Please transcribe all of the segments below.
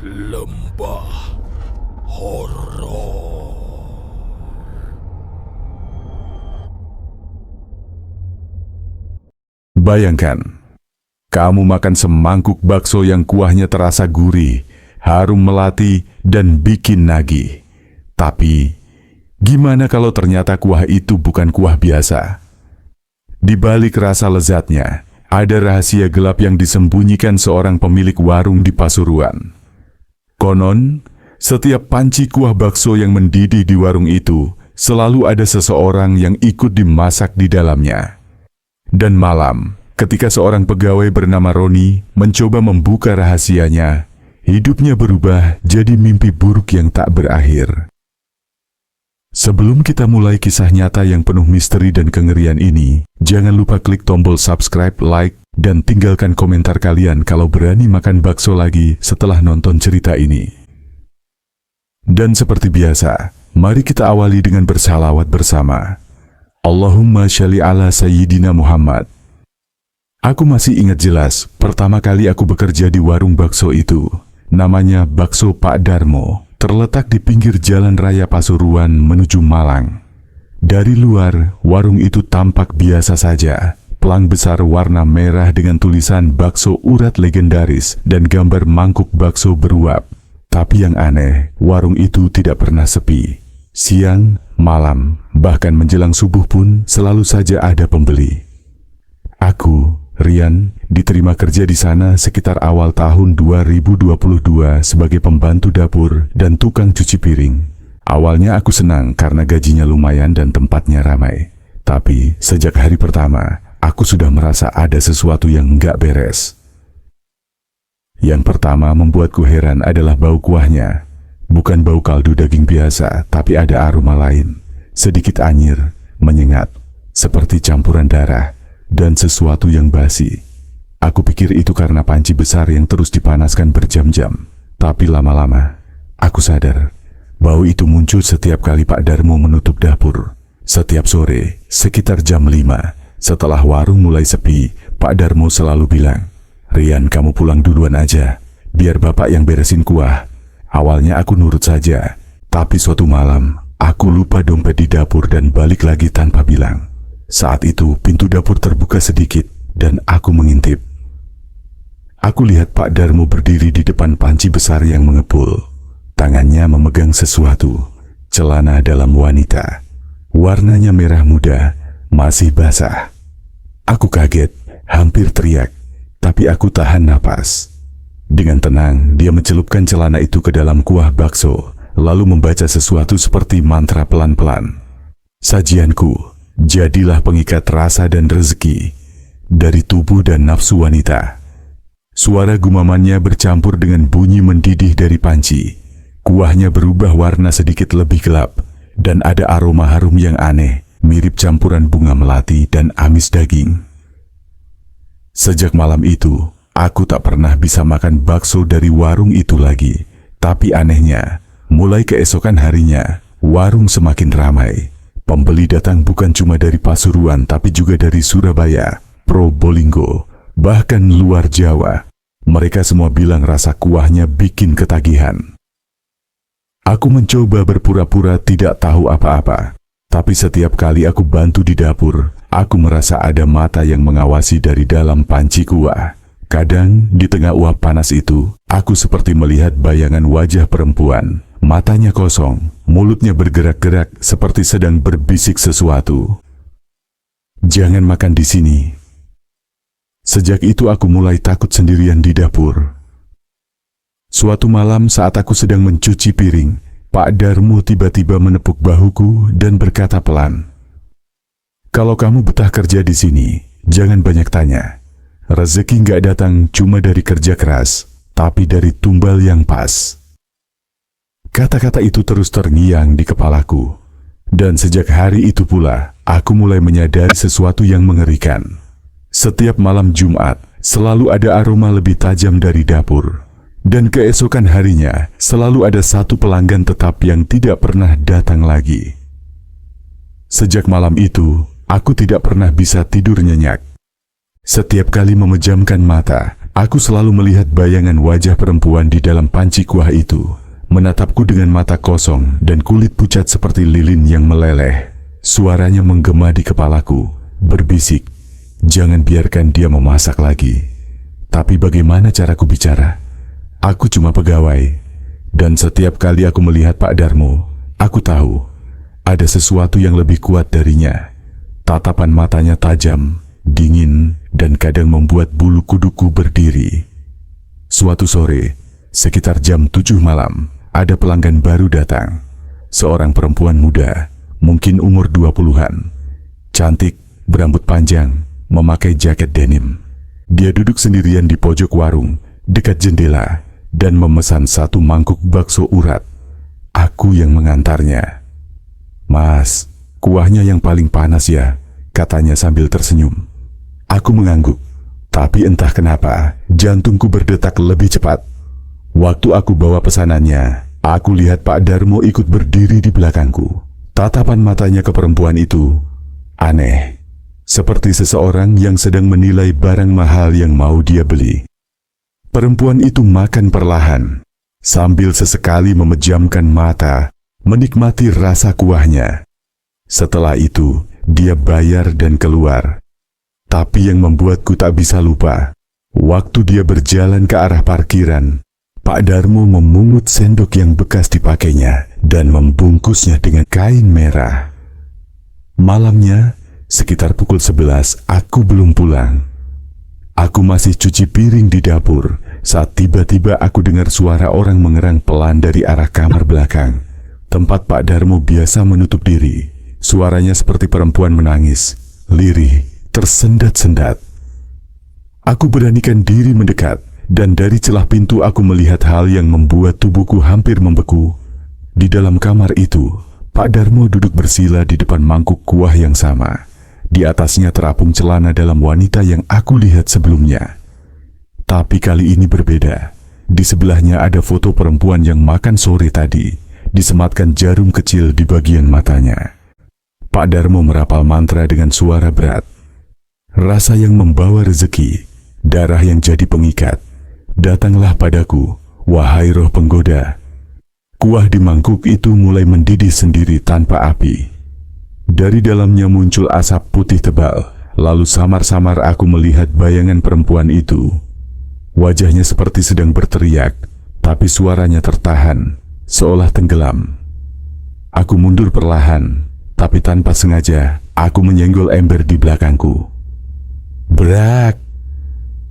Lembah Horor. Bayangkan, kamu makan semangkuk bakso yang kuahnya terasa gurih, harum melati, dan bikin nagih. Tapi, gimana kalau ternyata kuah itu bukan kuah biasa? Di balik rasa lezatnya, ada rahasia gelap yang disembunyikan seorang pemilik warung di Pasuruan. Konon, setiap panci kuah bakso yang mendidih di warung itu, selalu ada seseorang yang ikut dimasak di dalamnya. Dan malam, ketika seorang pegawai bernama Roni mencoba membuka rahasianya, hidupnya berubah jadi mimpi buruk yang tak berakhir. Sebelum kita mulai kisah nyata yang penuh misteri dan kengerian ini, jangan lupa klik tombol subscribe, like, dan tinggalkan komentar kalian kalau berani makan bakso lagi setelah nonton cerita ini. Dan seperti biasa, mari kita awali dengan bersalawat bersama. Allahumma sholli ala Sayyidina Muhammad. Aku masih ingat jelas, pertama kali aku bekerja di warung bakso itu. Namanya Bakso Pak Darmo, terletak di pinggir jalan raya Pasuruan menuju Malang. Dari luar, warung itu tampak biasa saja. Pelang besar warna merah dengan tulisan bakso urat legendaris dan gambar mangkuk bakso beruap. Tapi yang aneh, warung itu tidak pernah sepi. Siang, malam, bahkan menjelang subuh pun selalu saja ada pembeli. Aku, Rian, diterima kerja di sana sekitar awal tahun 2022 sebagai pembantu dapur dan tukang cuci piring. Awalnya aku senang karena gajinya lumayan dan tempatnya ramai. Tapi sejak hari pertama, aku sudah merasa ada sesuatu yang nggak beres. Yang pertama membuatku heran adalah bau kuahnya. Bukan bau kaldu daging biasa, tapi ada aroma lain. Sedikit anyir, menyengat, seperti campuran darah, dan sesuatu yang basi. Aku pikir itu karena panci besar yang terus dipanaskan berjam-jam. Tapi lama-lama, aku sadar, bau itu muncul setiap kali Pak Darmo menutup dapur. Setiap sore, sekitar jam 5, setelah warung mulai sepi, Pak Darmo selalu bilang, "Rian, kamu pulang duluan aja, biar bapak yang beresin kuah." Awalnya aku nurut saja, tapi suatu malam, aku lupa dompet di dapur dan balik lagi tanpa bilang. Saat itu, pintu dapur terbuka sedikit, dan aku mengintip. Aku lihat Pak Darmo berdiri di depan panci besar yang mengepul. Tangannya memegang sesuatu, celana dalam wanita. Warnanya merah muda, masih basah. Aku kaget, hampir teriak, tapi aku tahan napas. Dengan tenang, dia mencelupkan celana itu ke dalam kuah bakso, lalu membaca sesuatu seperti mantra pelan-pelan. "Sajianku, jadilah pengikat rasa dan rezeki dari tubuh dan nafsu wanita." Suara gumamannya bercampur dengan bunyi mendidih dari panci. Kuahnya berubah warna sedikit lebih gelap, dan ada aroma harum yang aneh, mirip campuran bunga melati dan amis daging. Sejak malam itu, aku tak pernah bisa makan bakso dari warung itu lagi. Tapi anehnya, mulai keesokan harinya, warung semakin ramai. Pembeli datang bukan cuma dari Pasuruan, tapi juga dari Surabaya, Probolinggo, bahkan luar Jawa. Mereka semua bilang rasa kuahnya bikin ketagihan. Aku mencoba berpura-pura tidak tahu apa-apa. Tapi setiap kali aku bantu di dapur, aku merasa ada mata yang mengawasi dari dalam panci kuah. Kadang, di tengah uap panas itu, aku seperti melihat bayangan wajah perempuan. Matanya kosong, mulutnya bergerak-gerak seperti sedang berbisik sesuatu. "Jangan makan di sini." Sejak itu aku mulai takut sendirian di dapur. Suatu malam saat aku sedang mencuci piring, Pak Darmo tiba-tiba menepuk bahuku dan berkata pelan, "Kalau kamu betah kerja di sini, jangan banyak tanya. Rezeki nggak datang cuma dari kerja keras, tapi dari tumbal yang pas." Kata-kata itu terus terngiang di kepalaku. Dan sejak hari itu pula, aku mulai menyadari sesuatu yang mengerikan. Setiap malam Jumat, selalu ada aroma lebih tajam dari dapur. Dan keesokan harinya, selalu ada satu pelanggan tetap yang tidak pernah datang lagi. Sejak malam itu, aku tidak pernah bisa tidur nyenyak. Setiap kali memejamkan mata, aku selalu melihat bayangan wajah perempuan di dalam panci kuah itu, menatapku dengan mata kosong dan kulit pucat seperti lilin yang meleleh. Suaranya menggema di kepalaku, berbisik, "Jangan biarkan dia memasak lagi." Tapi bagaimana caraku bicara? Aku cuma pegawai, dan setiap kali aku melihat Pak Darmo, aku tahu ada sesuatu yang lebih kuat darinya. Tatapan matanya tajam, dingin, dan kadang membuat bulu kuduku berdiri. Suatu sore, sekitar jam 7 malam, ada pelanggan baru datang. Seorang perempuan muda, mungkin umur 20-an. Cantik, berambut panjang, memakai jaket denim. Dia duduk sendirian di pojok warung, dekat jendela, dan memesan satu mangkuk bakso urat. Aku yang mengantarnya. "Mas, kuahnya yang paling panas ya," katanya sambil tersenyum. Aku mengangguk, tapi entah kenapa jantungku berdetak lebih cepat. Waktu aku bawa pesanannya, aku lihat Pak Darmo ikut berdiri di belakangku. Tatapan matanya ke perempuan itu aneh, seperti seseorang yang sedang menilai barang mahal yang mau dia beli. Perempuan itu makan perlahan, sambil sesekali memejamkan mata, menikmati rasa kuahnya. Setelah itu, dia bayar dan keluar. Tapi yang membuatku tak bisa lupa, waktu dia berjalan ke arah parkiran, Pak Darmo memungut sendok yang bekas dipakainya dan membungkusnya dengan kain merah. Malamnya, sekitar pukul 11, aku belum pulang. Aku masih cuci piring di dapur saat tiba-tiba aku dengar suara orang mengerang pelan dari arah kamar belakang, tempat Pak Darmo biasa menutup diri. Suaranya seperti perempuan menangis, lirih, tersendat-sendat. Aku beranikan diri mendekat, dan dari celah pintu aku melihat hal yang membuat tubuhku hampir membeku. Di dalam kamar itu, Pak Darmo duduk bersila di depan mangkuk kuah yang sama. Di atasnya terapung celana dalam wanita yang aku lihat sebelumnya. Tapi kali ini berbeda. Di sebelahnya ada foto perempuan yang makan sore tadi, disematkan jarum kecil di bagian matanya. Pak Darmo merapal mantra dengan suara berat. Rasa yang membawa rezeki, darah yang jadi pengikat. Datanglah padaku, wahai roh penggoda. Kuah di mangkuk itu mulai mendidih sendiri tanpa api. Dari dalamnya muncul asap putih tebal, lalu samar-samar aku melihat bayangan perempuan itu. Wajahnya seperti sedang berteriak, tapi suaranya tertahan, seolah tenggelam. Aku mundur perlahan, tapi tanpa sengaja, aku menyenggol ember di belakangku. Brak!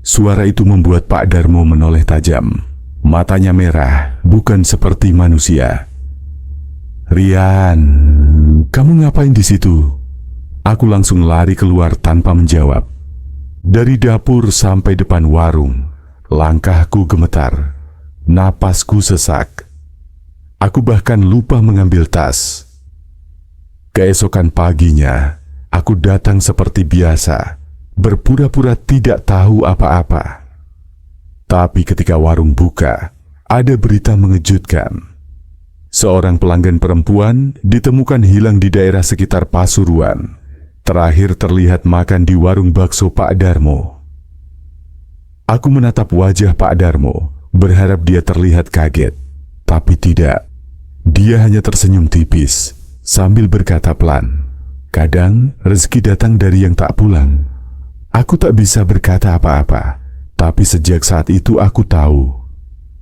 Suara itu membuat Pak Darmo menoleh tajam. Matanya merah, bukan seperti manusia. "Rian, kamu ngapain di situ?" Aku langsung lari keluar tanpa menjawab. Dari dapur sampai depan warung, langkahku gemetar, napasku sesak. Aku bahkan lupa mengambil tas. Keesokan paginya, aku datang seperti biasa, berpura-pura tidak tahu apa-apa. Tapi ketika warung buka, ada berita mengejutkan. Seorang pelanggan perempuan ditemukan hilang di daerah sekitar Pasuruan. Terakhir terlihat makan di warung bakso Pak Darmo. Aku menatap wajah Pak Darmo, berharap dia terlihat kaget. Tapi tidak. Dia hanya tersenyum tipis, sambil berkata pelan, "Kadang rezeki datang dari yang tak pulang." Aku tak bisa berkata apa-apa, tapi sejak saat itu aku tahu,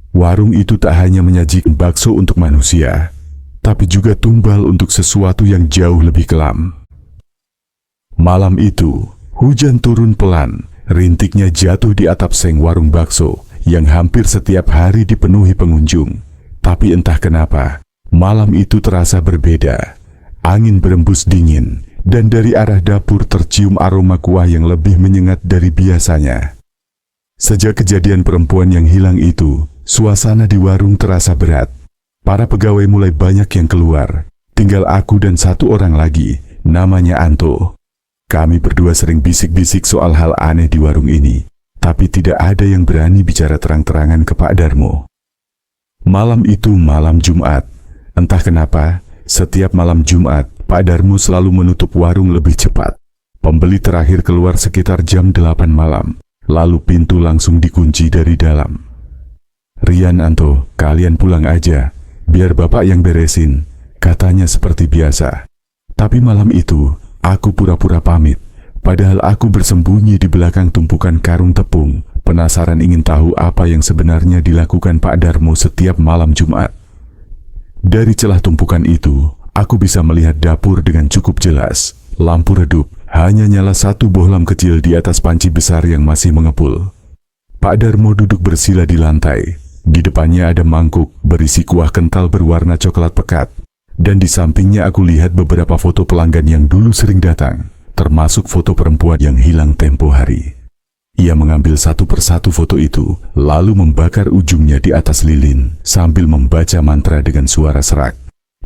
warung itu tak hanya menyajikan bakso untuk manusia, tapi juga tumbal untuk sesuatu yang jauh lebih kelam. Malam itu, hujan turun pelan, rintiknya jatuh di atap seng warung bakso yang hampir setiap hari dipenuhi pengunjung. Tapi entah kenapa, malam itu terasa berbeda. Angin berembus dingin, dan dari arah dapur tercium aroma kuah yang lebih menyengat dari biasanya. Sejak kejadian perempuan yang hilang itu, suasana di warung terasa berat. Para pegawai mulai banyak yang keluar. Tinggal aku dan satu orang lagi, namanya Anto. Kami berdua sering bisik-bisik soal hal aneh di warung ini, tapi tidak ada yang berani bicara terang-terangan ke Pak Darmo. Malam itu malam Jumat. Entah kenapa, setiap malam Jumat, Pak Darmo selalu menutup warung lebih cepat. Pembeli terakhir keluar sekitar jam 8 malam, lalu pintu langsung dikunci dari dalam. "Rian, Anto, kalian pulang aja, biar bapak yang beresin," katanya seperti biasa. Tapi malam itu, aku pura-pura pamit, padahal aku bersembunyi di belakang tumpukan karung tepung, penasaran ingin tahu apa yang sebenarnya dilakukan Pak Darmo setiap malam Jumat. Dari celah tumpukan itu, aku bisa melihat dapur dengan cukup jelas. Lampu redup, hanya nyala satu bohlam kecil di atas panci besar yang masih mengepul. Pak Darmo duduk bersila di lantai. Di depannya ada mangkuk berisi kuah kental berwarna coklat pekat. Dan di sampingnya aku lihat beberapa foto pelanggan yang dulu sering datang, termasuk foto perempuan yang hilang tempo hari. Ia mengambil satu persatu foto itu, lalu membakar ujungnya di atas lilin, sambil membaca mantra dengan suara serak.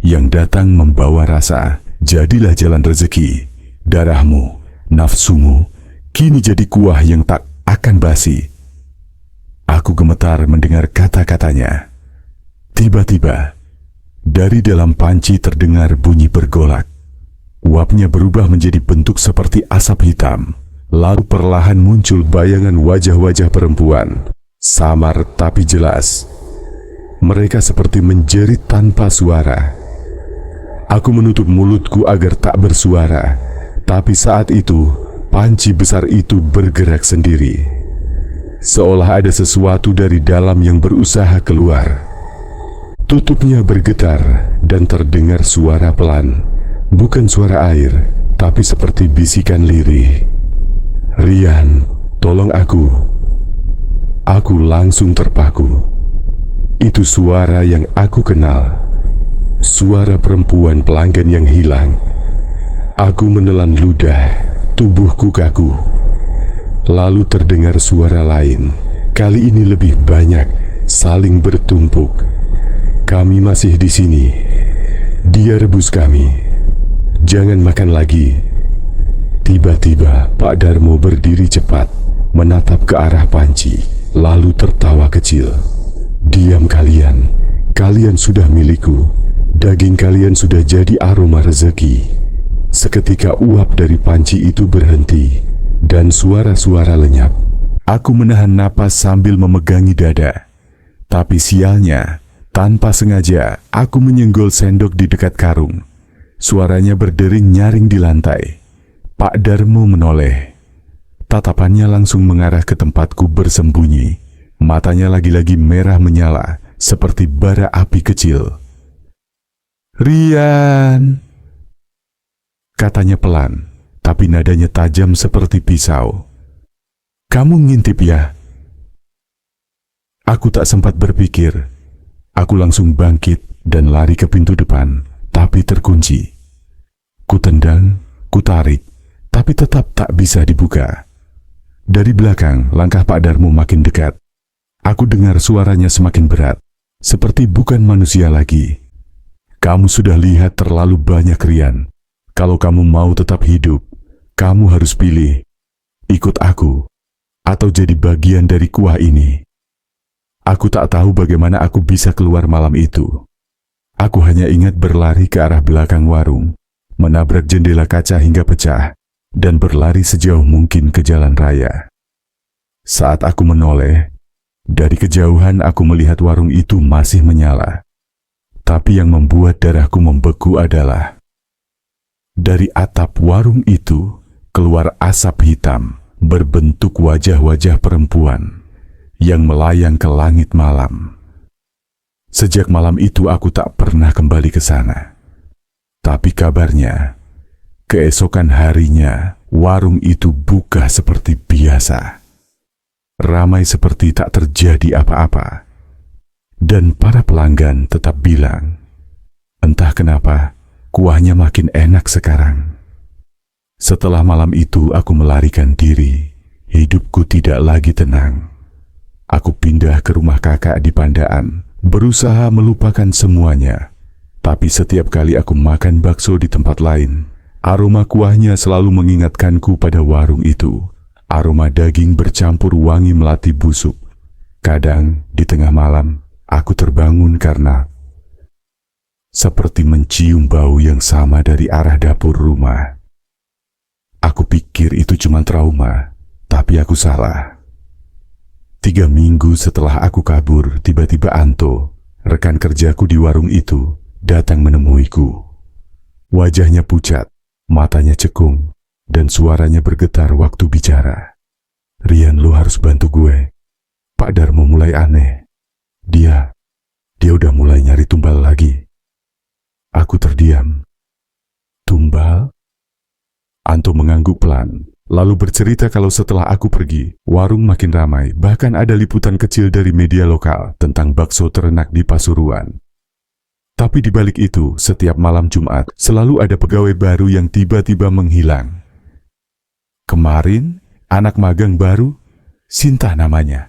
Yang datang membawa rasa, jadilah jalan rezeki. Darahmu, nafsumu, kini jadi kuah yang tak akan basi. Aku gemetar mendengar kata-katanya. Tiba-tiba, dari dalam panci terdengar bunyi bergolak. Uapnya berubah menjadi bentuk seperti asap hitam. Lalu perlahan muncul bayangan wajah-wajah perempuan. Samar tapi jelas. Mereka seperti menjerit tanpa suara. Aku menutup mulutku agar tak bersuara. Tapi saat itu, panci besar itu bergerak sendiri. Seolah ada sesuatu dari dalam yang berusaha keluar. Tutupnya bergetar dan terdengar suara pelan. Bukan suara air, tapi seperti bisikan lirih. "Rian, tolong aku." Aku langsung terpaku. Itu suara yang aku kenal. Suara perempuan pelanggan yang hilang. Aku menelan ludah, tubuhku kaku. Lalu terdengar suara lain. Kali ini lebih banyak, saling bertumpuk. "Kami masih di sini. Dia rebus kami. Jangan makan lagi." Tiba-tiba Pak Darmo berdiri cepat, menatap ke arah panci, lalu tertawa kecil. "Diam kalian, kalian sudah milikku. Daging kalian sudah jadi aroma rezeki." Seketika uap dari panci itu berhenti, dan suara-suara lenyap. Aku menahan napas sambil memegangi dada. Tapi sialnya, tanpa sengaja, aku menyenggol sendok di dekat karung. Suaranya berdering nyaring di lantai. Pak Darmo menoleh. Tatapannya langsung mengarah ke tempatku bersembunyi. Matanya lagi-lagi merah menyala, seperti bara api kecil. "Rian," katanya pelan, tapi nadanya tajam seperti pisau. "Kamu ngintip ya?" Aku tak sempat berpikir. Aku langsung bangkit dan lari ke pintu depan, tapi terkunci. Kutendang, kutarik, tapi tetap tak bisa dibuka. Dari belakang, langkah Pak Darmo makin dekat. Aku dengar suaranya semakin berat, seperti bukan manusia lagi. "Kamu sudah lihat terlalu banyak, Rian. Kalau kamu mau tetap hidup, kamu harus pilih. Ikut aku, atau jadi bagian dari kuah ini." Aku tak tahu bagaimana aku bisa keluar malam itu. Aku hanya ingat berlari ke arah belakang warung, menabrak jendela kaca hingga pecah, dan berlari sejauh mungkin ke jalan raya. Saat aku menoleh, dari kejauhan aku melihat warung itu masih menyala. Tapi yang membuat darahku membeku adalah dari atap warung itu keluar asap hitam berbentuk wajah-wajah perempuan yang melayang ke langit malam. Sejak malam itu aku tak pernah kembali ke sana. Tapi kabarnya, keesokan harinya warung itu buka seperti biasa. Ramai seperti tak terjadi apa-apa. Dan para pelanggan tetap bilang, entah kenapa, kuahnya makin enak sekarang. Setelah malam itu aku melarikan diri. Hidupku tidak lagi tenang. Aku pindah ke rumah kakak di Pandaan, berusaha melupakan semuanya. Tapi setiap kali aku makan bakso di tempat lain, aroma kuahnya selalu mengingatkanku pada warung itu. Aroma daging bercampur wangi melati busuk. Kadang di tengah malam, aku terbangun karena seperti mencium bau yang sama dari arah dapur rumah. Aku pikir itu cuma trauma, tapi aku salah. 3 minggu setelah aku kabur, tiba-tiba Anto, rekan kerjaku di warung itu, datang menemuiku. Wajahnya pucat, matanya cekung, dan suaranya bergetar waktu bicara. "Rian, lu harus bantu gue. Pak Darmo mulai aneh. Dia udah mulai nyari tumbal lagi." Aku terdiam. "Tumbal?" Anto mengangguk pelan, lalu bercerita kalau setelah aku pergi, warung makin ramai, bahkan ada liputan kecil dari media lokal tentang bakso ternak di Pasuruan. Tapi di balik itu, setiap malam Jumat, selalu ada pegawai baru yang tiba-tiba menghilang. Kemarin, anak magang baru, Sinta namanya.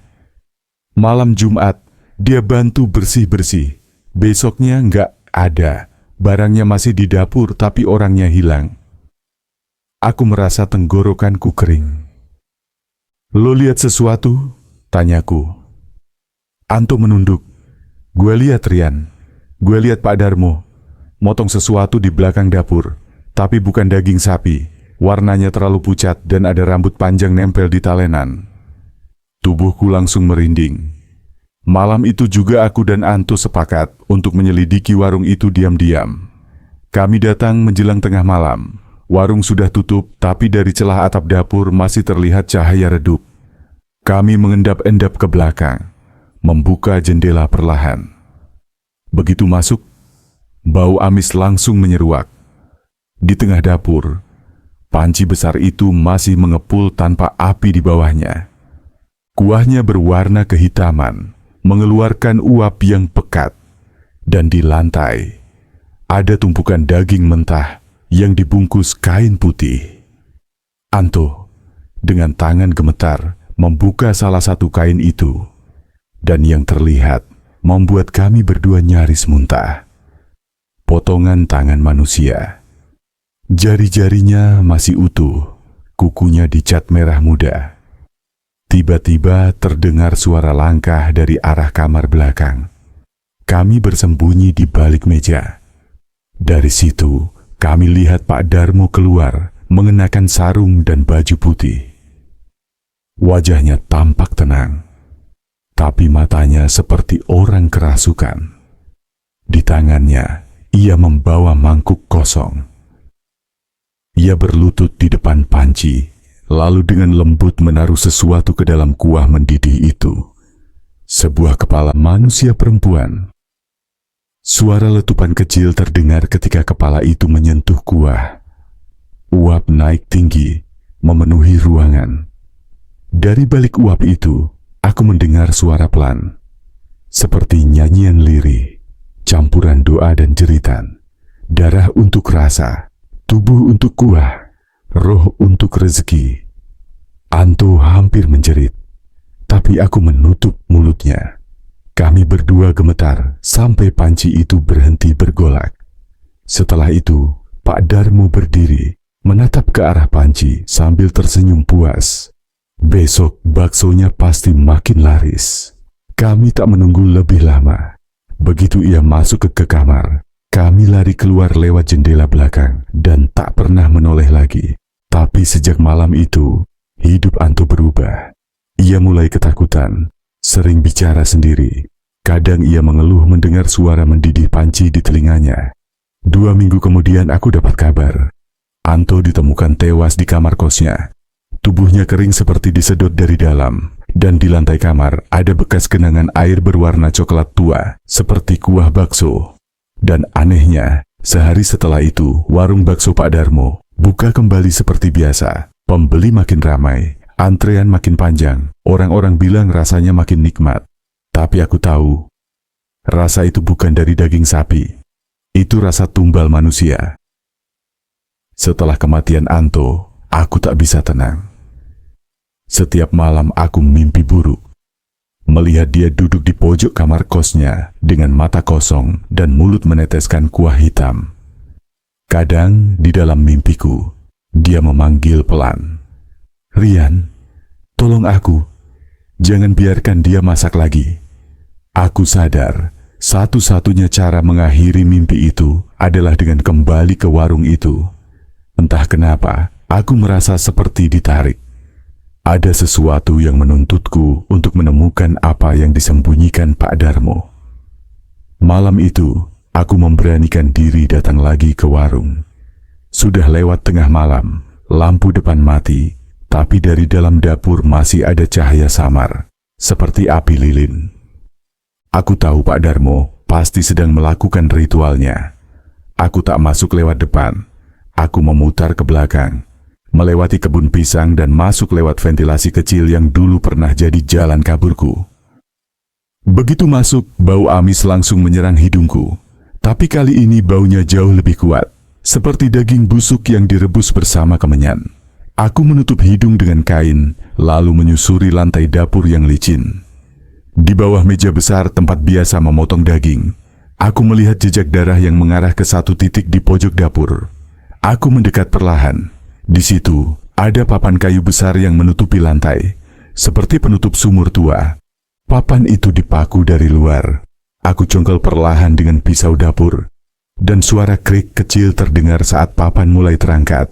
Malam Jumat, dia bantu bersih-bersih. Besoknya nggak ada. Barangnya masih di dapur, tapi orangnya hilang. Aku merasa tenggorokanku kering. "Lo lihat sesuatu?" tanyaku. Anto menunduk. "Gue lihat, Rian. Gue lihat Pak Darmo motong sesuatu di belakang dapur, tapi bukan daging sapi. Warnanya terlalu pucat dan ada rambut panjang nempel di talenan." Tubuhku langsung merinding. Malam itu juga aku dan Anto sepakat untuk menyelidiki warung itu diam-diam. Kami datang menjelang tengah malam. Warung sudah tutup, tapi dari celah atap dapur masih terlihat cahaya redup. Kami mengendap-endap ke belakang, membuka jendela perlahan. Begitu masuk, bau amis langsung menyeruak. Di tengah dapur, panci besar itu masih mengepul tanpa api di bawahnya. Kuahnya berwarna kehitaman, mengeluarkan uap yang pekat. Dan di lantai, ada tumpukan daging mentah yang dibungkus kain putih. Anto, dengan tangan gemetar, membuka salah satu kain itu. Dan yang terlihat, membuat kami berdua nyaris muntah. Potongan tangan manusia. Jari-jarinya masih utuh, kukunya dicat merah muda. Tiba-tiba terdengar suara langkah dari arah kamar belakang. Kami bersembunyi di balik meja. Dari situ, kami lihat Pak Darmo keluar, mengenakan sarung dan baju putih. Wajahnya tampak tenang, tapi matanya seperti orang kerasukan. Di tangannya, ia membawa mangkuk kosong. Ia berlutut di depan panci, lalu dengan lembut menaruh sesuatu ke dalam kuah mendidih itu. Sebuah kepala manusia perempuan. Suara letupan kecil terdengar ketika kepala itu menyentuh kuah. Uap naik tinggi, memenuhi ruangan. Dari balik uap itu, aku mendengar suara pelan, seperti nyanyian lirih, campuran doa dan jeritan. Darah untuk rasa, tubuh untuk kuah, roh untuk rezeki. Anto hampir menjerit, tapi aku menutup mulutnya. Kami berdua gemetar sampai panci itu berhenti bergolak. Setelah itu, Pak Darmo berdiri, menatap ke arah panci sambil tersenyum puas. Besok baksonya pasti makin laris. Kami tak menunggu lebih lama. Begitu ia masuk ke kamar, kami lari keluar lewat jendela belakang dan tak pernah menoleh lagi. Tapi sejak malam itu, hidup Anto berubah. Ia mulai ketakutan, sering bicara sendiri. Kadang ia mengeluh mendengar suara mendidih panci di telinganya. 2 minggu kemudian aku dapat kabar. Anto ditemukan tewas di kamar kosnya. Tubuhnya kering seperti disedot dari dalam, dan di lantai kamar ada bekas genangan air berwarna coklat tua, seperti kuah bakso. Dan anehnya, sehari setelah itu, warung bakso Pak Darmo buka kembali seperti biasa. Pembeli makin ramai, antrean makin panjang, orang-orang bilang rasanya makin nikmat. Tapi aku tahu, rasa itu bukan dari daging sapi. Itu rasa tumbal manusia. Setelah kematian Anto, aku tak bisa tenang. Setiap malam aku mimpi buruk. Melihat dia duduk di pojok kamar kosnya dengan mata kosong dan mulut meneteskan kuah hitam. Kadang di dalam mimpiku, dia memanggil pelan. "Rian, tolong aku. Jangan biarkan dia masak lagi." Aku sadar, satu-satunya cara mengakhiri mimpi itu adalah dengan kembali ke warung itu. Entah kenapa, Aku merasa seperti ditarik. Ada sesuatu yang menuntutku untuk menemukan apa yang disembunyikan Pak Darmo. Malam itu, aku memberanikan diri datang lagi ke warung. Sudah lewat tengah malam, lampu depan mati, tapi dari dalam dapur masih ada cahaya samar, seperti api lilin. Aku tahu Pak Darmo pasti sedang melakukan ritualnya. Aku tak masuk lewat depan. Aku memutar ke belakang, melewati kebun pisang dan masuk lewat ventilasi kecil yang dulu pernah jadi jalan kaburku. Begitu masuk, bau amis langsung menyerang hidungku. Tapi kali ini baunya jauh lebih kuat, seperti daging busuk yang direbus bersama kemenyan. Aku menutup hidung dengan kain, lalu menyusuri lantai dapur yang licin. Di bawah meja besar tempat biasa memotong daging, aku melihat jejak darah yang mengarah ke satu titik di pojok dapur. Aku mendekat perlahan. Di situ, ada papan kayu besar yang menutupi lantai, seperti penutup sumur tua. Papan itu dipaku dari luar. Aku congkel perlahan dengan pisau dapur, dan suara krik kecil terdengar saat papan mulai terangkat.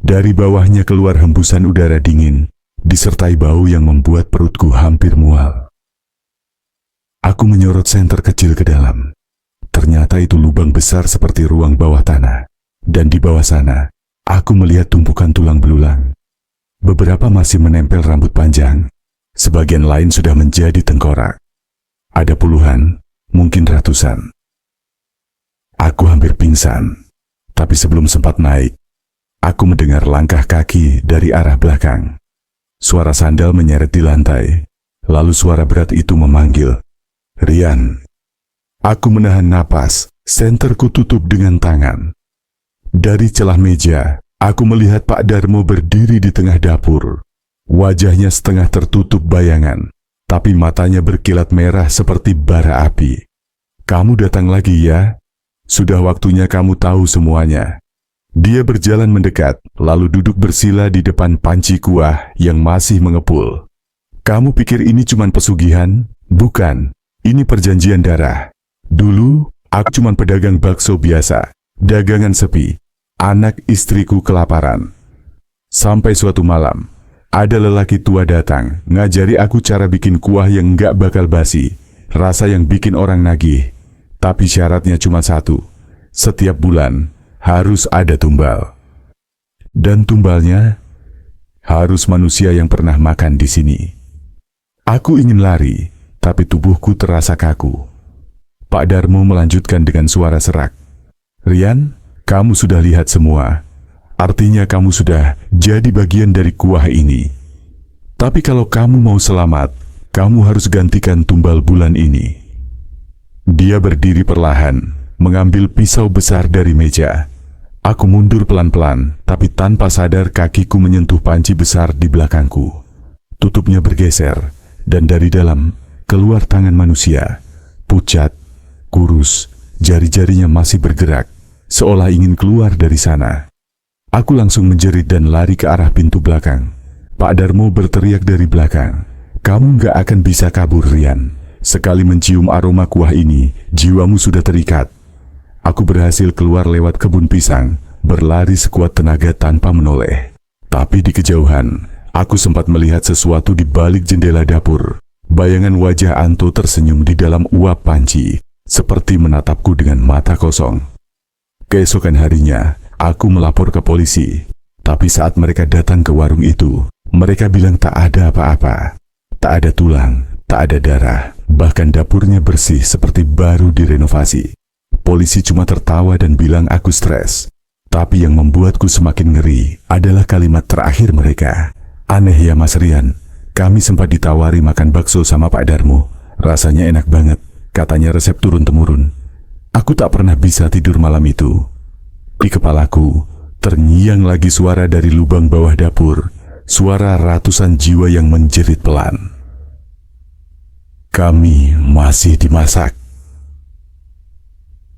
Dari bawahnya keluar hembusan udara dingin, disertai bau yang membuat perutku hampir mual. Aku menyorot senter kecil ke dalam. Ternyata itu lubang besar seperti ruang bawah tanah. Dan di bawah sana, aku melihat tumpukan tulang belulang. Beberapa masih menempel rambut panjang. Sebagian lain sudah menjadi tengkorak. Ada puluhan, mungkin ratusan. Aku hampir pingsan. Tapi sebelum sempat naik, aku mendengar langkah kaki dari arah belakang. Suara sandal menyeret di lantai. Lalu suara berat itu memanggil, "Rian." Aku menahan napas, senterku tutup dengan tangan. Dari celah meja, aku melihat Pak Darmo berdiri di tengah dapur. Wajahnya setengah tertutup bayangan, tapi matanya berkilat merah seperti bara api. "Kamu datang lagi ya? Sudah waktunya kamu tahu semuanya." Dia berjalan mendekat, lalu duduk bersila di depan panci kuah yang masih mengepul. "Kamu pikir ini cuma pesugihan? Bukan. Ini perjanjian darah. Dulu, aku cuma pedagang bakso biasa, dagangan sepi. Anak istriku kelaparan. Sampai suatu malam, ada lelaki tua datang, ngajari aku cara bikin kuah yang nggak bakal basi, rasa yang bikin orang nagih. Tapi syaratnya cuma satu, setiap bulan harus ada tumbal. Dan tumbalnya harus manusia yang pernah makan di sini." Aku ingin lari, tapi tubuhku terasa kaku. Pak Darmo melanjutkan dengan suara serak, "Rian, kamu sudah lihat semua. Artinya kamu sudah jadi bagian dari kuah ini. Tapi kalau kamu mau selamat, kamu harus gantikan tumbal bulan ini." Dia berdiri perlahan, mengambil pisau besar dari meja. Aku mundur pelan-pelan, tapi tanpa sadar kakiku menyentuh panci besar di belakangku. Tutupnya bergeser, dan dari dalam keluar tangan manusia, pucat, kurus, jari-jarinya masih bergerak, seolah ingin keluar dari sana. Aku langsung menjerit dan lari ke arah pintu belakang. Pak Darmo berteriak dari belakang, "Kamu nggak akan bisa kabur, Rian. Sekali mencium aroma kuah ini, jiwamu sudah terikat." Aku berhasil keluar lewat kebun pisang, berlari sekuat tenaga tanpa menoleh. Tapi di kejauhan, aku sempat melihat sesuatu di balik jendela dapur. Bayangan wajah Anto tersenyum di dalam uap panci, seperti menatapku dengan mata kosong. Keesokan harinya, aku melapor ke polisi. Tapi saat mereka datang ke warung itu, mereka bilang tak ada apa-apa. Tak ada tulang, tak ada darah, bahkan dapurnya bersih seperti baru direnovasi. Polisi cuma tertawa dan bilang aku stres. Tapi yang membuatku semakin ngeri adalah kalimat terakhir mereka. "Aneh ya Mas Rian, kami sempat ditawari makan bakso sama Pak Darmo. Rasanya enak banget, katanya resep turun-temurun. Aku tak pernah bisa tidur malam itu." Di kepalaku, terngiang lagi suara dari lubang bawah dapur. Suara ratusan jiwa yang menjerit pelan. Kami masih dimasak.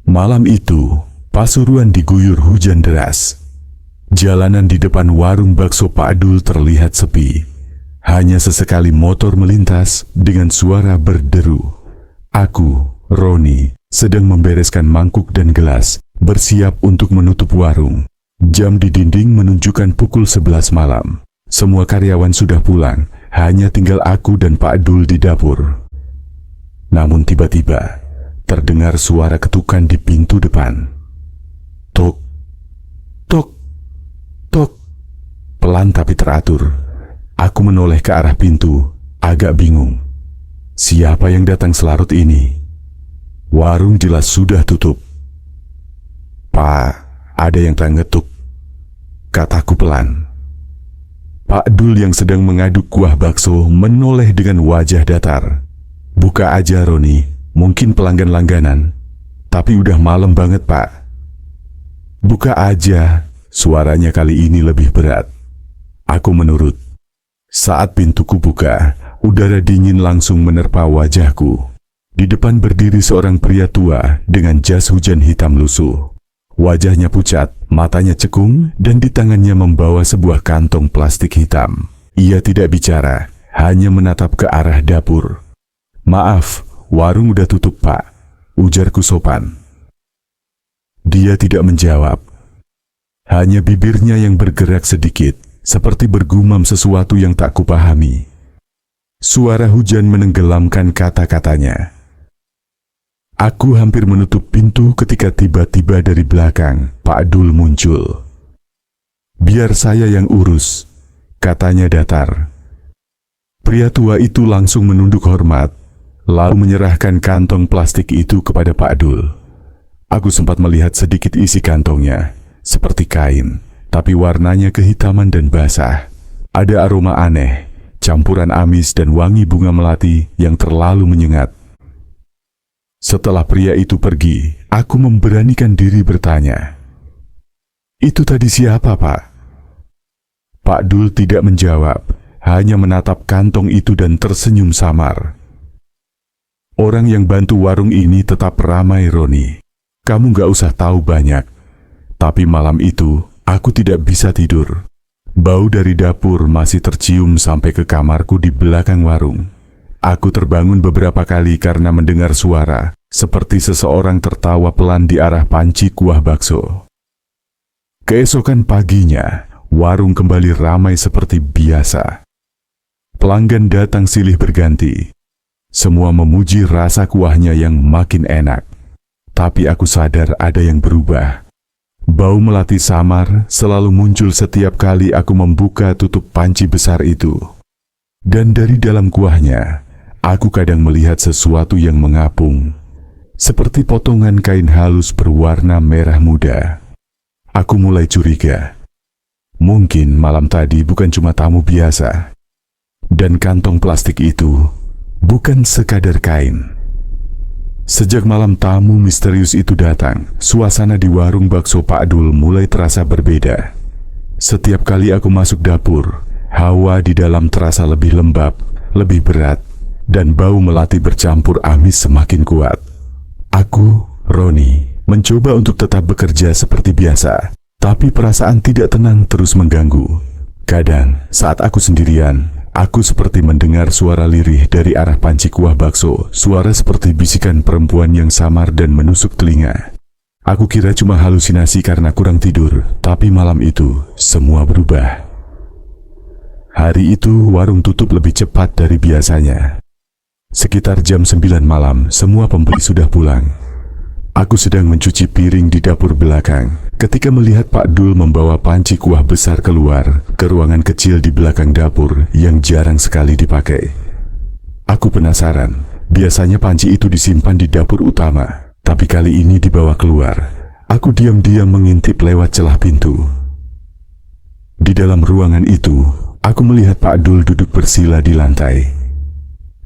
Malam itu, Pasuruan diguyur hujan deras. Jalanan di depan warung bakso Pak Adul terlihat sepi. Hanya sesekali motor melintas dengan suara berderu. Aku, Roni, sedang membereskan mangkuk dan gelas, bersiap untuk menutup warung. Jam di dinding menunjukkan pukul 11 malam. Semua karyawan sudah pulang, hanya tinggal aku dan Pak Dul di dapur. Namun tiba-tiba, terdengar suara ketukan di pintu depan. Tok, tok, tok. Pelan tapi teratur. Aku menoleh ke arah pintu, agak bingung. Siapa yang datang selarut ini? Warung jelas sudah tutup. Pak, ada yang tak ngetuk, kataku pelan. Pak Dul yang sedang mengaduk kuah bakso menoleh dengan wajah datar. Buka aja Roni, mungkin pelanggan langganan. Tapi udah malam banget Pak. Buka aja, suaranya kali ini lebih berat. Aku menurut. Saat pintuku buka, udara dingin langsung menerpa wajahku. Di depan berdiri seorang pria tua dengan jas hujan hitam lusuh. Wajahnya pucat, matanya cekung, dan di tangannya membawa sebuah kantong plastik hitam. Ia tidak bicara, hanya menatap ke arah dapur. Maaf, warung udah tutup Pak, ujarku sopan. Dia tidak menjawab. Hanya bibirnya yang bergerak sedikit, seperti bergumam sesuatu yang tak kupahami. Suara hujan menenggelamkan kata-katanya. Aku hampir menutup pintu ketika tiba-tiba dari belakang Pak Dul muncul. Biar saya yang urus, katanya datar. Pria tua itu langsung menunduk hormat, lalu menyerahkan kantong plastik itu kepada Pak Dul. Aku sempat melihat sedikit isi kantongnya, seperti kain, tapi warnanya kehitaman dan basah. Ada aroma aneh, campuran amis dan wangi bunga melati yang terlalu menyengat. Setelah pria itu pergi, aku memberanikan diri bertanya, "Itu tadi siapa, Pak?" Pak Dul tidak menjawab, hanya menatap kantong itu dan tersenyum samar. Orang yang bantu warung ini tetap ramai, Roni. Kamu gak usah tahu banyak. Tapi malam itu, aku tidak bisa tidur. Bau dari dapur masih tercium sampai ke kamarku di belakang warung. Aku terbangun beberapa kali karena mendengar suara, seperti seseorang tertawa pelan di arah panci kuah bakso. Keesokan paginya, warung kembali ramai seperti biasa. Pelanggan datang silih berganti. Semua memuji rasa kuahnya yang makin enak. Tapi aku sadar ada yang berubah. Bau melati samar selalu muncul setiap kali aku membuka tutup panci besar itu. Dan dari dalam kuahnya, aku kadang melihat sesuatu yang mengapung, seperti potongan kain halus berwarna merah muda. Aku mulai curiga. Mungkin malam tadi bukan cuma tamu biasa. Dan kantong plastik itu bukan sekadar kain. Sejak malam tamu misterius itu datang, suasana di warung bakso Pak Dul mulai terasa berbeda. Setiap kali aku masuk dapur, hawa di dalam terasa lebih lembab, lebih berat, dan bau melati bercampur amis semakin kuat. Aku, Roni, mencoba untuk tetap bekerja seperti biasa, tapi perasaan tidak tenang terus mengganggu. Kadang, saat aku sendirian, aku seperti mendengar suara lirih dari arah panci kuah bakso, suara seperti bisikan perempuan yang samar dan menusuk telinga. Aku kira cuma halusinasi karena kurang tidur, tapi malam itu semua berubah. Hari itu warung tutup lebih cepat dari biasanya. Sekitar jam 9 malam, semua pembeli sudah pulang. Aku sedang mencuci piring di dapur belakang, ketika melihat Pak Dul membawa panci kuah besar keluar ke ruangan kecil di belakang dapur yang jarang sekali dipakai. Aku penasaran, biasanya panci itu disimpan di dapur utama, tapi kali ini dibawa keluar. Aku diam-diam mengintip lewat celah pintu. Di dalam ruangan itu, aku melihat Pak Dul duduk bersila di lantai.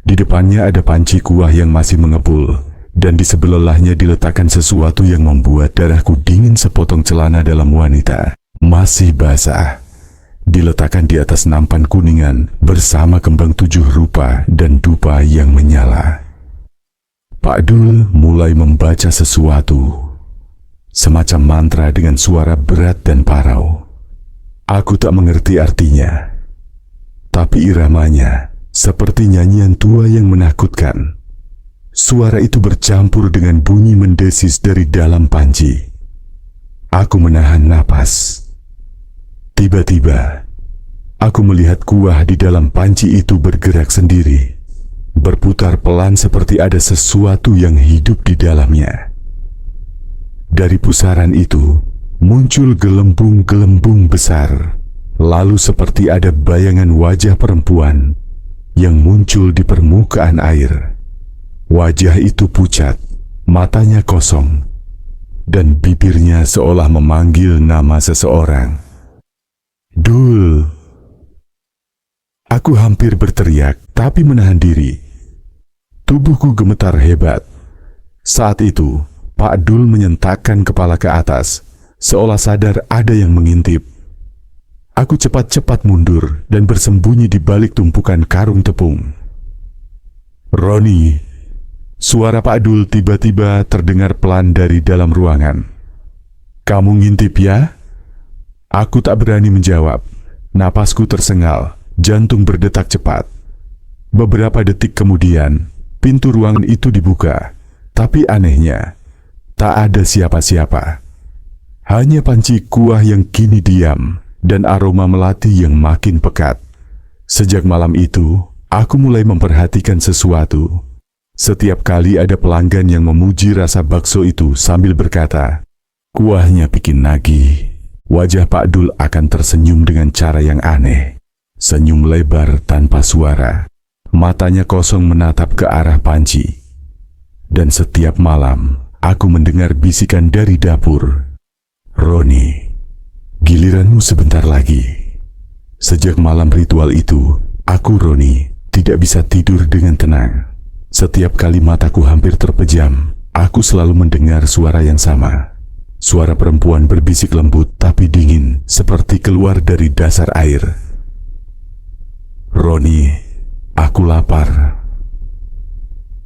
Di depannya ada panci kuah yang masih mengepul, dan di sebelahnya diletakkan sesuatu yang membuat darahku dingin sepotong celana dalam wanita. Masih basah. Diletakkan di atas nampan kuningan bersama kembang 7 rupa dan dupa yang menyala. Pak Dul mulai membaca sesuatu. Semacam mantra dengan suara berat dan parau. Aku tak mengerti artinya. Tapi iramanya seperti nyanyian tua yang menakutkan. Suara itu bercampur dengan bunyi mendesis dari dalam panci. Aku menahan napas. Tiba-tiba, aku melihat kuah di dalam panci itu bergerak sendiri, berputar pelan seperti ada sesuatu yang hidup di dalamnya. Dari pusaran itu, muncul gelembung-gelembung besar, lalu seperti ada bayangan wajah perempuan yang muncul di permukaan air. Wajah itu pucat, matanya kosong, dan bibirnya seolah memanggil nama seseorang. Dul. Aku hampir berteriak, tapi menahan diri. Tubuhku gemetar hebat. Saat itu, Pak Dul menyentakkan kepala ke atas, seolah sadar ada yang mengintip. Aku cepat-cepat mundur dan bersembunyi di balik tumpukan karung tepung. Roni, suara Pak Dul tiba-tiba terdengar pelan dari dalam ruangan. Kamu ngintip ya? Aku tak berani menjawab. Napasku tersengal, jantung berdetak cepat. Beberapa detik kemudian, pintu ruangan itu dibuka. Tapi anehnya, tak ada siapa-siapa. Hanya panci kuah yang kini diam dan aroma melati yang makin pekat. Sejak malam itu, aku mulai memperhatikan sesuatu. Setiap kali ada pelanggan yang memuji rasa bakso itu sambil berkata, "Kuahnya bikin nagih." Wajah Pak Dul akan tersenyum dengan cara yang aneh. Senyum lebar tanpa suara. Matanya kosong menatap ke arah panci. Dan setiap malam, aku mendengar bisikan dari dapur. Roni, giliranmu sebentar lagi. Sejak malam ritual itu, aku Roni tidak bisa tidur dengan tenang. Setiap kali mataku hampir terpejam, aku selalu mendengar suara yang sama. Suara perempuan berbisik lembut tapi dingin, seperti keluar dari dasar air. Roni, aku lapar.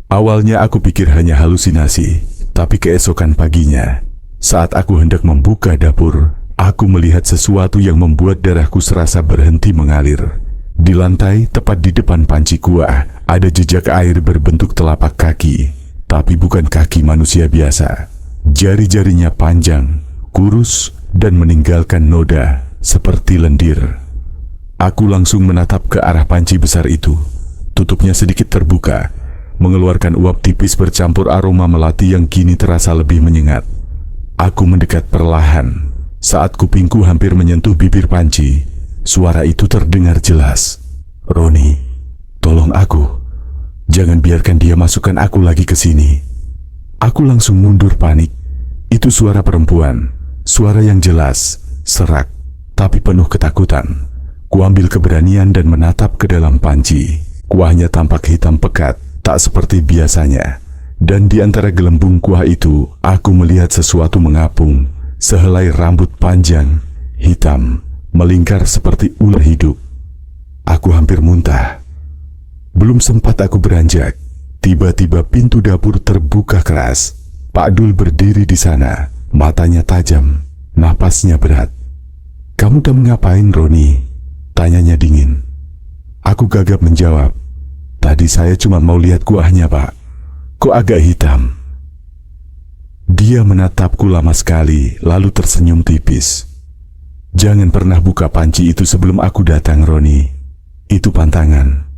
Awalnya aku pikir hanya halusinasi, tapi keesokan paginya, saat aku hendak membuka dapur, aku melihat sesuatu yang membuat darahku serasa berhenti mengalir. Di lantai, tepat di depan panci kuah, ada jejak air berbentuk telapak kaki, tapi bukan kaki manusia biasa. Jari-jarinya panjang, kurus, dan meninggalkan noda seperti lendir. Aku langsung menatap ke arah panci besar itu. Tutupnya sedikit terbuka, mengeluarkan uap tipis bercampur aroma melati yang kini terasa lebih menyengat. Aku mendekat perlahan. Saat kupingku hampir menyentuh bibir panci, suara itu terdengar jelas. Roni, tolong aku. Jangan biarkan dia masukkan aku lagi ke sini. Aku langsung mundur panik. Itu suara perempuan, suara yang jelas, serak, tapi penuh ketakutan. Kuambil keberanian dan menatap ke dalam panci. Kuahnya tampak hitam pekat, tak seperti biasanya. Dan di antara gelembung kuah itu, aku melihat sesuatu mengapung, sehelai rambut panjang, hitam, melingkar seperti ular hidup. Aku hampir muntah. Belum sempat aku beranjak, tiba-tiba pintu dapur terbuka keras. Pak Dul berdiri di sana, matanya tajam, napasnya berat. "Kamu udah ngapain, Roni?" tanyanya dingin. Aku gagap menjawab, "Tadi saya cuma mau lihat kuahnya, Pak. Kok agak hitam?" Dia menatapku lama sekali, lalu tersenyum tipis. "Jangan pernah buka panci itu sebelum aku datang, Roni. Itu pantangan."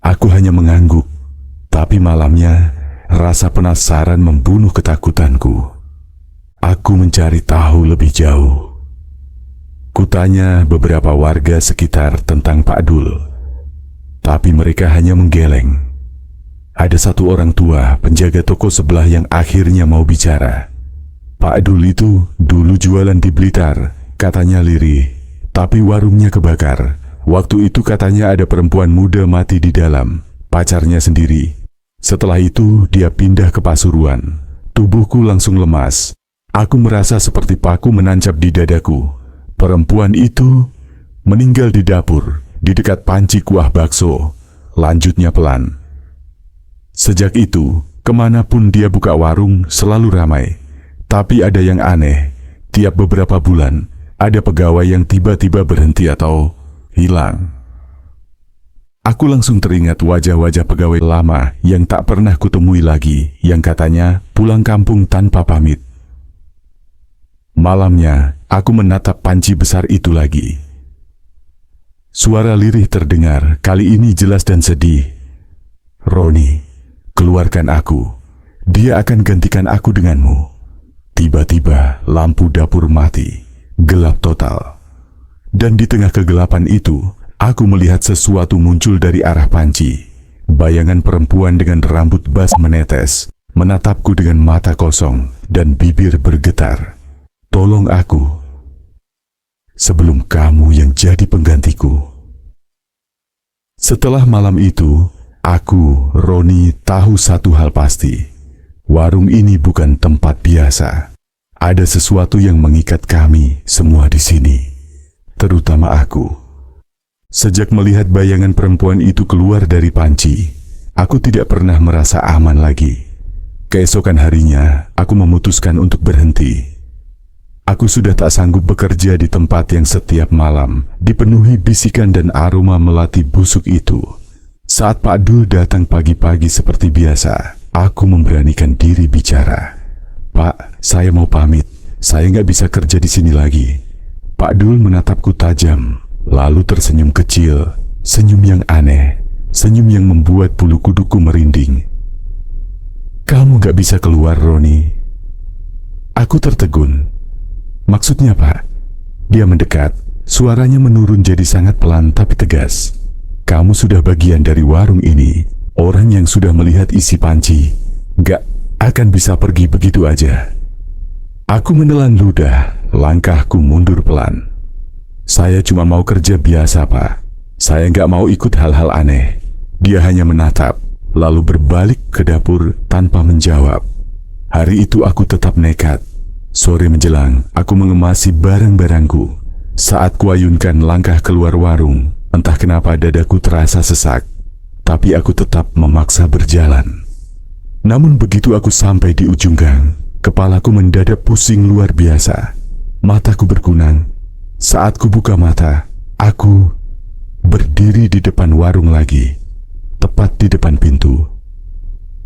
Aku hanya mengangguk, tapi malamnya rasa penasaran membunuh ketakutanku. Aku mencari tahu lebih jauh. Kutanya beberapa warga sekitar tentang Pak Dul, tapi mereka hanya menggeleng. Ada satu orang tua penjaga toko sebelah yang akhirnya mau bicara. Pak Dul itu dulu jualan di Blitar, katanya lirih, tapi warungnya kebakar. Waktu itu katanya ada perempuan muda mati di dalam, pacarnya sendiri. Setelah itu dia pindah ke Pasuruan. Tubuhku langsung lemas. Aku merasa seperti paku menancap di dadaku. Perempuan itu meninggal di dapur, di dekat panci kuah bakso. Lanjutnya pelan. Sejak itu, kemanapun dia buka warung selalu ramai. Tapi ada yang aneh. Tiap beberapa bulan, ada pegawai yang tiba-tiba berhenti atau hilang. Aku langsung teringat wajah-wajah pegawai lama yang tak pernah kutemui lagi, yang katanya pulang kampung tanpa pamit. Malamnya, aku menatap panci besar itu lagi. Suara lirih terdengar, kali ini jelas dan sedih. "Roni, keluarkan aku. Dia akan gantikan aku denganmu." Tiba-tiba lampu dapur mati, gelap total. Dan di tengah kegelapan itu, aku melihat sesuatu muncul dari arah panci. Bayangan perempuan dengan rambut bas menetes, menatapku dengan mata kosong dan bibir bergetar. "Tolong aku, sebelum kamu yang jadi penggantiku." Setelah malam itu, aku, Roni, tahu satu hal pasti. Warung ini bukan tempat biasa. Ada sesuatu yang mengikat kami semua di sini, terutama aku. Sejak melihat bayangan perempuan itu keluar dari panci, aku tidak pernah merasa aman lagi. Keesokan harinya, aku memutuskan untuk berhenti. Aku sudah tak sanggup bekerja di tempat yang setiap malam dipenuhi bisikan dan aroma melati busuk itu. Saat Pak Dul datang pagi-pagi seperti biasa, aku memberanikan diri bicara. "Pak, saya mau pamit. Saya nggak bisa kerja di sini lagi." Pak Dul menatapku tajam, lalu tersenyum kecil, senyum yang aneh, senyum yang membuat bulu kuduku merinding. "Kamu nggak bisa keluar, Roni." Aku tertegun. "Maksudnya, Pak?" Dia mendekat, suaranya menurun jadi sangat pelan tapi tegas. "Kamu sudah bagian dari warung ini. Orang yang sudah melihat isi panci gak akan bisa pergi begitu aja." Aku menelan ludah, langkahku mundur pelan. "Saya cuma mau kerja biasa, Pak. Saya gak mau ikut hal-hal aneh." Dia hanya menatap, lalu berbalik ke dapur tanpa menjawab. Hari itu aku tetap nekat. Sore menjelang, aku mengemasi barang-barangku. Saat kuayunkan langkah keluar warung, entah kenapa dadaku terasa sesak. Tapi aku tetap memaksa berjalan. Namun begitu aku sampai di ujung gang, kepalaku mendadak pusing luar biasa. Mataku berkunang. Saat ku buka mata, aku berdiri di depan warung lagi, tepat di depan pintu.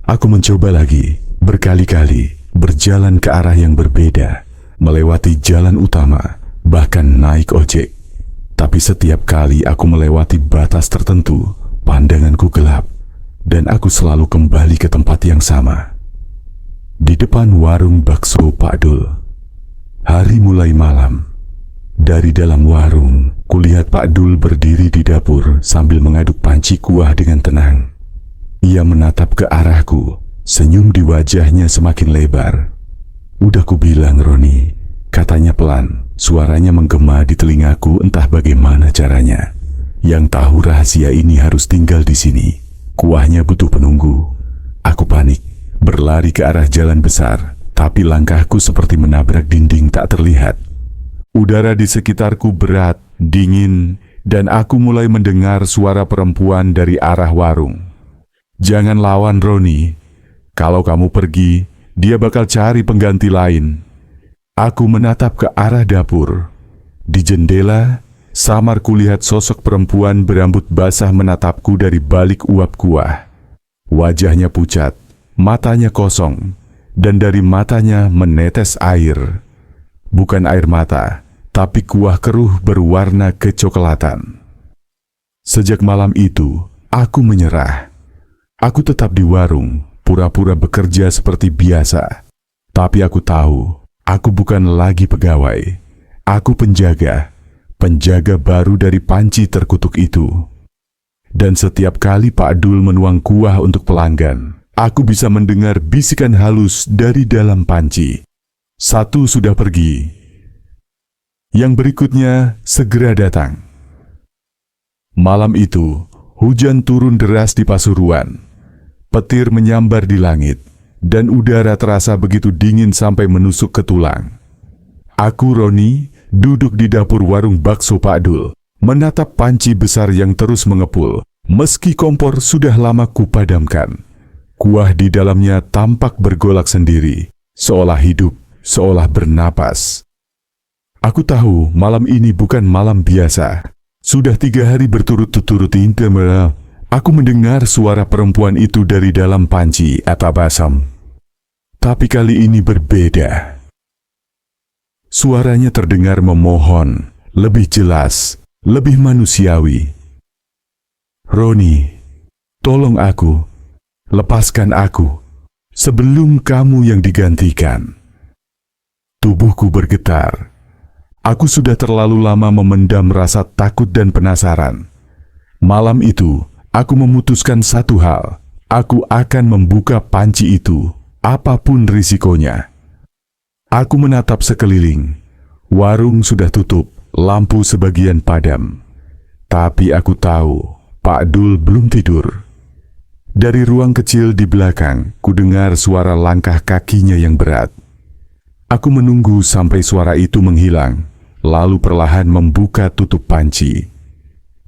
Aku mencoba lagi, berkali-kali, berjalan ke arah yang berbeda, melewati jalan utama, bahkan naik ojek. Tapi setiap kali aku melewati batas tertentu, pandanganku gelap, dan aku selalu kembali ke tempat yang sama. Di depan warung bakso Pak Dul. Hari mulai malam. Dari dalam warung, kulihat Pak Dul berdiri di dapur sambil mengaduk panci kuah dengan tenang. Ia menatap ke arahku, senyum di wajahnya semakin lebar. "Udah kubilang, Roni," katanya pelan, suaranya menggema di telingaku entah bagaimana caranya. "Yang tahu rahasia ini harus tinggal di sini. Kuahnya butuh penunggu." Aku panik, berlari ke arah jalan besar, tapi langkahku seperti menabrak dinding tak terlihat. Udara di sekitarku berat, dingin, dan aku mulai mendengar suara perempuan dari arah warung. "Jangan lawan, Roni. Kalau kamu pergi, dia bakal cari pengganti lain." Aku menatap ke arah dapur. Di jendela, samar kulihat sosok perempuan berambut basah menatapku dari balik uap kuah. Wajahnya pucat, matanya kosong, dan dari matanya menetes air. Bukan air mata, tapi kuah keruh berwarna kecoklatan. Sejak malam itu, aku menyerah. Aku tetap di warung, pura-pura bekerja seperti biasa. Tapi aku tahu, aku bukan lagi pegawai. Aku penjaga baru dari panci terkutuk itu. Dan setiap kali Pak Dul menuang kuah untuk pelanggan, aku bisa mendengar bisikan halus dari dalam panci. Satu sudah pergi. Yang berikutnya segera datang. Malam itu, hujan turun deras di Pasuruan. Petir menyambar di langit, dan udara terasa begitu dingin sampai menusuk ke tulang. Aku, Roni, duduk di dapur warung bakso Pak Dul, menatap panci besar yang terus mengepul, meski kompor sudah lama kupadamkan. Kuah di dalamnya tampak bergolak sendiri, seolah hidup, seolah bernapas. Aku tahu malam ini bukan malam biasa. Sudah 3 hari berturut-turut aku mendengar suara perempuan itu dari dalam panci Atabasam. Tapi kali ini berbeda. Suaranya terdengar memohon, lebih jelas, lebih manusiawi. Roni, tolong aku, lepaskan aku, sebelum kamu yang digantikan. Tubuhku bergetar. Aku sudah terlalu lama memendam rasa takut dan penasaran. Malam itu, aku memutuskan satu hal. Aku akan membuka panci itu, apapun risikonya. Aku menatap sekeliling. Warung sudah tutup, lampu sebagian padam. Tapi aku tahu, Pak Dul belum tidur. Dari ruang kecil di belakang, kudengar suara langkah kakinya yang berat. Aku menunggu sampai suara itu menghilang, lalu perlahan membuka tutup panci.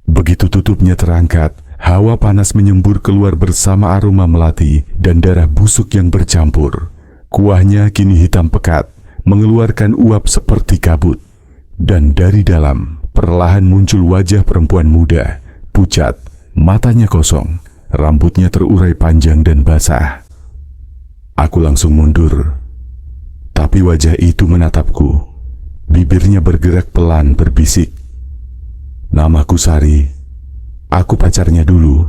Begitu tutupnya terangkat, hawa panas menyembur keluar bersama aroma melati dan darah busuk yang bercampur. Kuahnya kini hitam pekat, mengeluarkan uap seperti kabut. Dan dari dalam, perlahan muncul wajah perempuan muda, pucat, matanya kosong, rambutnya terurai panjang dan basah. Aku langsung mundur, tapi wajah itu menatapku. Bibirnya bergerak pelan berbisik, "Namaku Sari. Aku pacarnya dulu.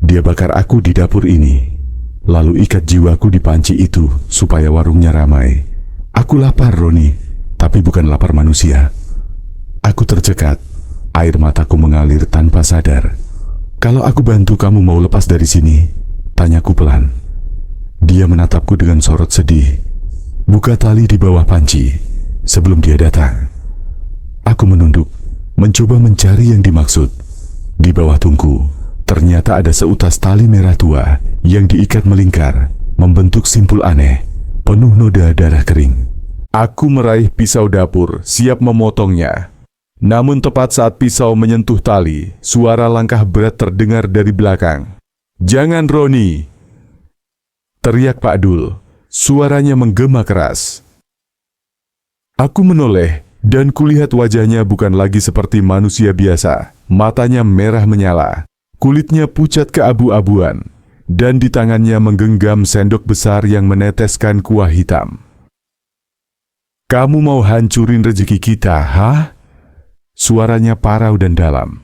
Dia bakar aku di dapur ini, lalu ikat jiwaku di panci itu supaya warungnya ramai. Aku lapar, Roni, tapi bukan lapar manusia." Aku tercekat, air mataku mengalir tanpa sadar. "Kalau aku bantu kamu mau lepas dari sini?" tanyaku pelan. Dia menatapku dengan sorot sedih. "Buka tali di bawah panci sebelum dia datang." Aku menunduk, mencoba mencari yang dimaksud. Di bawah tungku, ternyata ada seutas tali merah tua yang diikat melingkar, membentuk simpul aneh, penuh noda darah kering. Aku meraih pisau dapur, siap memotongnya. Namun tepat saat pisau menyentuh tali, suara langkah berat terdengar dari belakang. "Jangan, Roni!" teriak Pak Dul. Suaranya menggema keras. Aku menoleh, dan kulihat wajahnya bukan lagi seperti manusia biasa. Matanya merah menyala, kulitnya pucat keabu-abuan, dan di tangannya menggenggam sendok besar yang meneteskan kuah hitam. "Kamu mau hancurin rezeki kita, hah?" Suaranya parau dan dalam.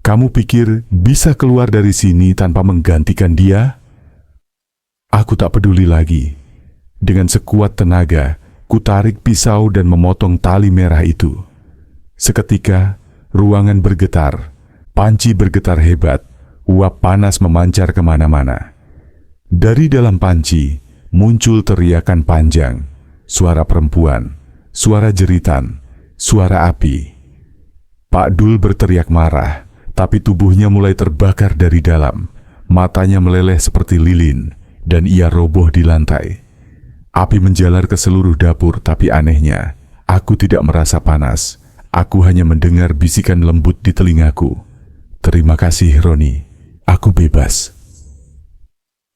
"Kamu pikir bisa keluar dari sini tanpa menggantikan dia?" Aku tak peduli lagi. Dengan sekuat tenaga, ku tarik pisau dan memotong tali merah itu. Seketika, ruangan bergetar, panci bergetar hebat, uap panas memancar kemana-mana. Dari dalam panci, muncul teriakan panjang, suara perempuan, suara jeritan, suara api. Pak Dul berteriak marah, tapi tubuhnya mulai terbakar dari dalam. Matanya meleleh seperti lilin, dan ia roboh di lantai. Api menjalar ke seluruh dapur, tapi anehnya, aku tidak merasa panas. Aku hanya mendengar bisikan lembut di telingaku. "Terima kasih, Roni. Aku bebas."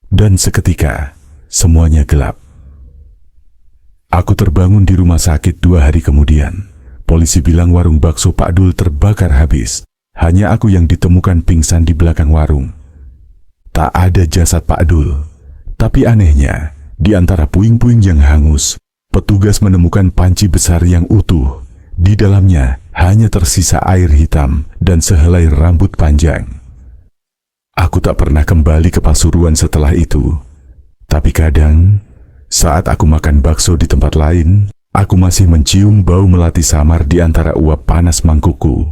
Dan seketika, semuanya gelap. Aku terbangun di rumah sakit 2 hari kemudian. Polisi bilang warung bakso Pak Dul terbakar habis. Hanya aku yang ditemukan pingsan di belakang warung. Tak ada jasad Pak Dul. Tapi anehnya, di antara puing-puing yang hangus, petugas menemukan panci besar yang utuh. Di dalamnya hanya tersisa air hitam dan sehelai rambut panjang. Aku tak pernah kembali ke Pasuruan setelah itu. Tapi kadang, saat aku makan bakso di tempat lain, aku masih mencium bau melati samar di antara uap panas mangkukku.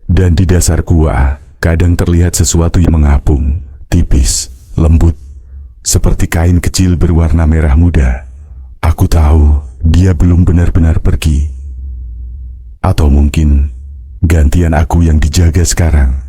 Dan di dasar gua, kadang terlihat sesuatu yang mengapung, tipis, lembut, seperti kain kecil berwarna merah muda. Aku tahu dia belum benar-benar pergi. Atau mungkin gantian aku yang dijaga sekarang.